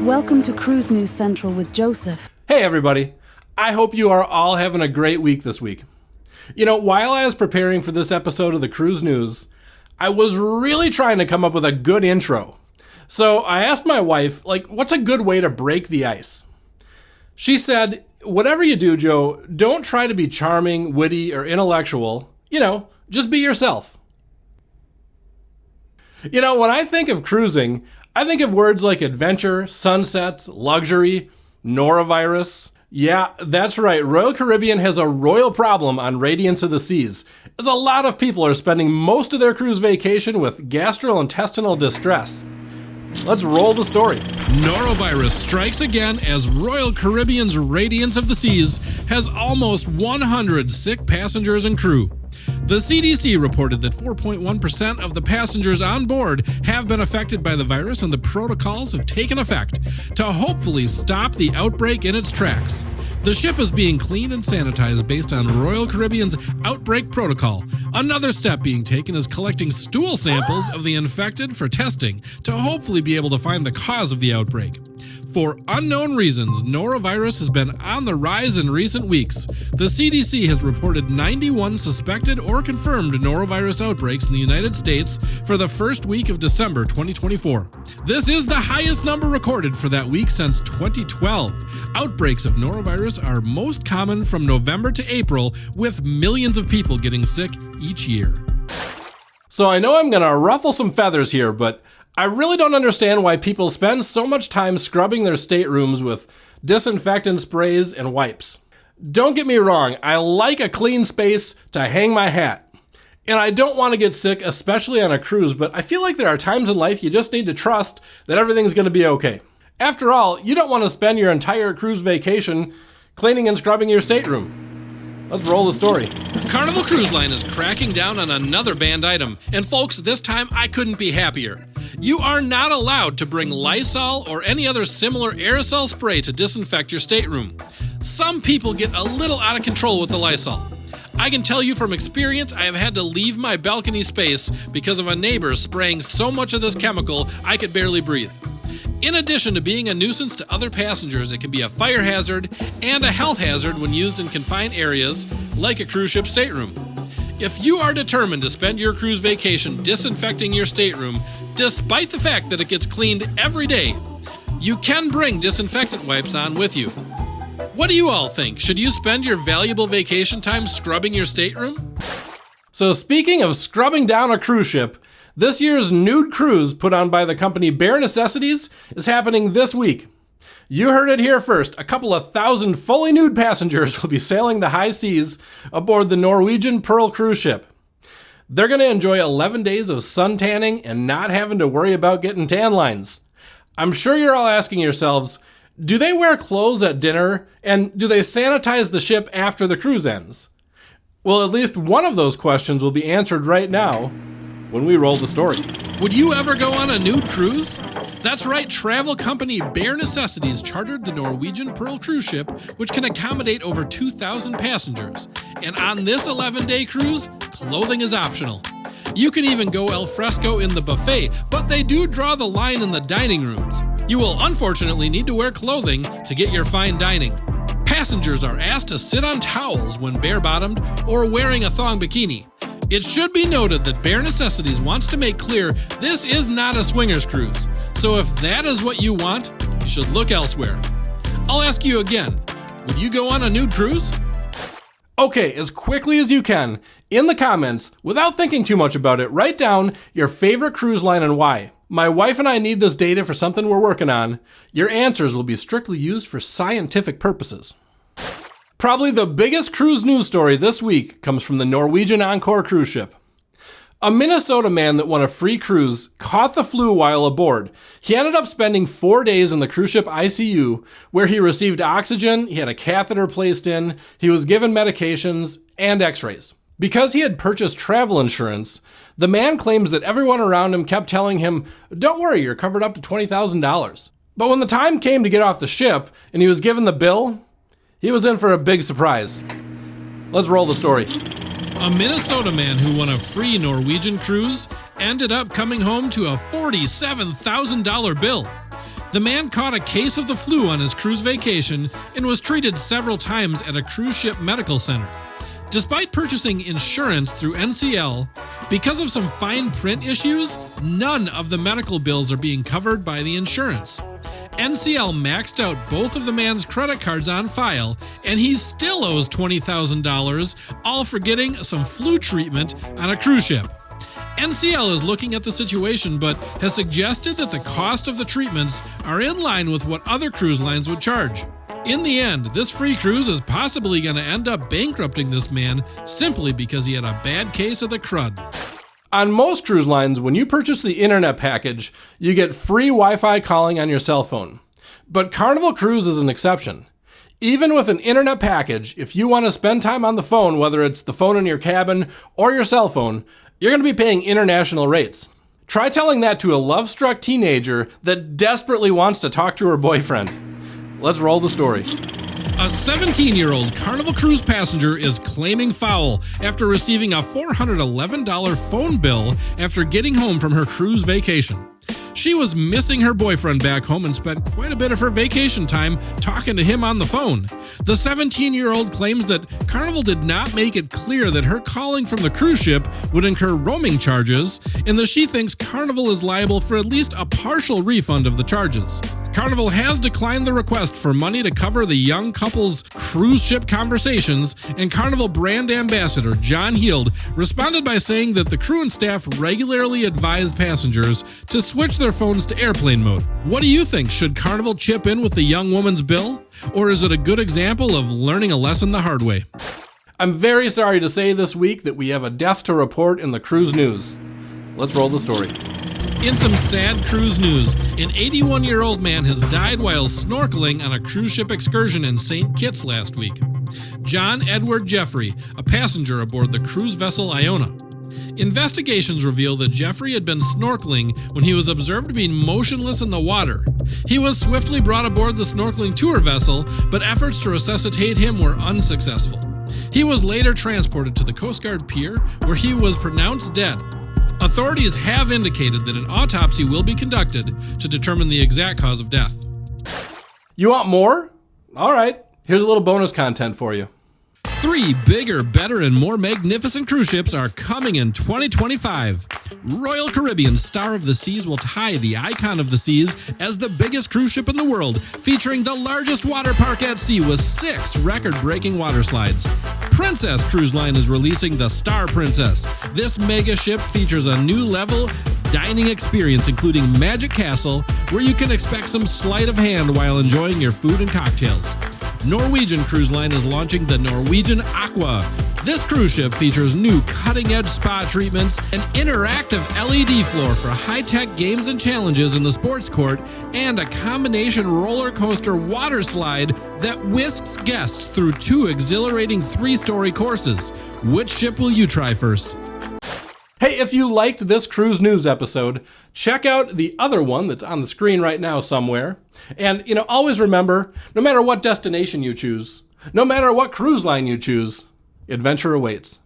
Welcome to Cruise News Central with Joseph. Hey everybody, I hope you are all having a great week this week. You know, while I was preparing for this episode of the Cruise News, I was really trying to come up with a good intro. So I asked my wife, what's a good way to break the ice? She said, whatever you do, Joe, don't try to be charming, witty, or intellectual. Just be yourself. When I think of cruising, I think of words like adventure, sunsets, luxury, Norovirus. Yeah, that's right. Royal Caribbean has a royal problem on Radiance of the Seas, as a lot of people are spending most of their cruise vacation with gastrointestinal distress. Let's roll the story. Norovirus strikes again as Royal Caribbean's Radiance of the Seas has almost 100 sick passengers and crew. The CDC reported that 4.1% of the passengers on board have been affected by the virus, and the protocols have taken effect to hopefully stop the outbreak in its tracks. The ship is being cleaned and sanitized based on Royal Caribbean's Outbreak protocol. Another step being taken is collecting stool samples of the infected for testing to hopefully be able to find the cause of the outbreak. For unknown reasons, Norovirus has been on the rise in recent weeks. The CDC has reported 91 suspected or confirmed norovirus outbreaks in the United States for the first week of December 2024. This is the highest number recorded for that week since 2012. Outbreaks of norovirus are most common from November to April, with millions of people getting sick each year. So I know I'm going to ruffle some feathers here, but I really don't understand why people spend so much time scrubbing their staterooms with disinfectant sprays and wipes. Don't get me wrong, I like a clean space to hang my hat. And I don't want to get sick, especially on a cruise, but I feel like there are times in life you just need to trust that everything's going to be okay. After all, you don't want to spend your entire cruise vacation cleaning and scrubbing your stateroom. Let's roll the story. Carnival Cruise Line is cracking down on another banned item. And folks, this time I couldn't be happier. You are not allowed to bring Lysol or any other similar aerosol spray to disinfect your stateroom. Some people get a little out of control with the Lysol. I can tell you from experience, I have had to leave my balcony space because of a neighbor spraying so much of this chemical I could barely breathe. In addition to being a nuisance to other passengers, it can be a fire hazard and a health hazard when used in confined areas like a cruise ship stateroom. If you are determined to spend your cruise vacation disinfecting your stateroom, despite the fact that it gets cleaned every day, you can bring disinfectant wipes on with you. What do you all think? Should you spend your valuable vacation time scrubbing your stateroom? So speaking of scrubbing down a cruise ship, this year's Nude cruise put on by the company Bare Necessities is happening this week. You heard it here first. A couple of thousand fully nude passengers will be sailing the high seas aboard the Norwegian Pearl cruise ship. They're going to enjoy 11 days of sun tanning and not having to worry about getting tan lines. I'm sure you're all asking yourselves, do they wear clothes at dinner, and do they sanitize the ship after the cruise ends? Well, at least one of those questions will be answered right now when we roll the story. Would you ever go on a nude cruise? That's right, travel company Bare Necessities chartered the Norwegian Pearl cruise ship, which can accommodate over 2,000 passengers. And on this 11-day cruise, clothing is optional. You can even go al fresco in the buffet, but they do draw the line in the dining rooms. You will unfortunately need to wear clothing to get your fine dining. Passengers are asked to sit on towels when bare-bottomed or wearing a thong bikini. It should be noted that Bare Necessities wants to make clear this is not a swingers cruise. So if that is what you want, you should look elsewhere. I'll ask you again, would you go on a nude cruise? Okay, as quickly as you can, in the comments, without thinking too much about it, write down your favorite cruise line and why. My wife and I need this data for something we're working on. Your answers will be strictly used for scientific purposes. Probably the biggest cruise news story this week comes from the Norwegian Encore cruise ship. A Minnesota man that won a free cruise caught the flu while aboard. He ended up spending 4 days in the cruise ship ICU, where he received oxygen, he had a catheter placed in, he was given medications, and x-rays. Because he had purchased travel insurance, the man claims that everyone around him kept telling him, "Don't worry, you're covered up to $20,000. But when the time came to get off the ship and he was given the bill, he was in for a big surprise. Let's roll the story. A Minnesota man who won a free Norwegian cruise ended up coming home to a $47,000 bill. The man caught a case of the flu on his cruise vacation and was treated several times at a cruise ship medical center. Despite purchasing insurance through NCL, because of some fine print issues, none of the medical bills are being covered by the insurance. NCL maxed out both of the man's credit cards on file, and he still owes $20,000, all for getting some flu treatment on a cruise ship. NCL is looking at the situation but has suggested that the cost of the treatments are in line with what other cruise lines would charge. In the end, this free cruise is possibly going to end up bankrupting this man simply because he had a bad case of the crud. On most cruise lines, when you purchase the internet package, you get free Wi-Fi calling on your cell phone. But Carnival Cruise is an exception. Even with an internet package, if you want to spend time on the phone, whether it's the phone in your cabin or your cell phone, you're going to be paying international rates. Try telling that to a love-struck teenager that desperately wants to talk to her boyfriend. Let's roll the story. A 17-year-old Carnival Cruise passenger is claiming foul after receiving a $411 phone bill after getting home from her cruise vacation. She was missing her boyfriend back home and spent quite a bit of her vacation time talking to him on the phone. The 17-year-old claims that Carnival did not make it clear that her calling from the cruise ship would incur roaming charges, and that she thinks Carnival is liable for at least a partial refund of the charges. Carnival has declined the request for money to cover the young couple's cruise ship conversations, and Carnival brand ambassador John Heald responded by saying that the crew and staff regularly advised passengers to switch their phones to airplane mode. What do you think? Should Carnival chip in with the young woman's bill? Or is it a good example of learning a lesson the hard way? I'm very sorry to say this week that we have a death to report in the cruise news. Let's roll the story. In some sad cruise news, an 81-year-old man has died while snorkeling on a cruise ship excursion in St. Kitts last week. John Edward Jeffrey, a passenger aboard the cruise vessel Iona. Investigations reveal that Jeffrey had been snorkeling when he was observed being motionless in the water. He was swiftly brought aboard the snorkeling tour vessel, but efforts to resuscitate him were unsuccessful. He was later transported to the Coast Guard pier, where he was pronounced dead. Authorities have indicated that an autopsy will be conducted to determine the exact cause of death. You want more? All right, here's a little bonus content for you. 3 bigger, better, and more magnificent cruise ships are coming in 2025. Royal Caribbean's Star of the Seas will tie the Icon of the Seas as the biggest cruise ship in the world, featuring the largest water park at sea with 6 record-breaking water slides. Princess Cruise Line is releasing the Star Princess. This mega ship features a new level dining experience, including Magic Castle, where you can expect some sleight of hand while enjoying your food and cocktails. Norwegian Cruise Line is launching the Norwegian Aqua. This cruise ship features new cutting-edge spa treatments, an interactive LED floor for high-tech games and challenges in the sports court, and a combination roller coaster water slide that whisks guests through 2 exhilarating 3-story courses. Which ship will you try first? Hey, if you liked this cruise news episode, check out the other one that's on the screen right now somewhere. And, always remember, no matter what destination you choose, no matter what cruise line you choose, adventure awaits.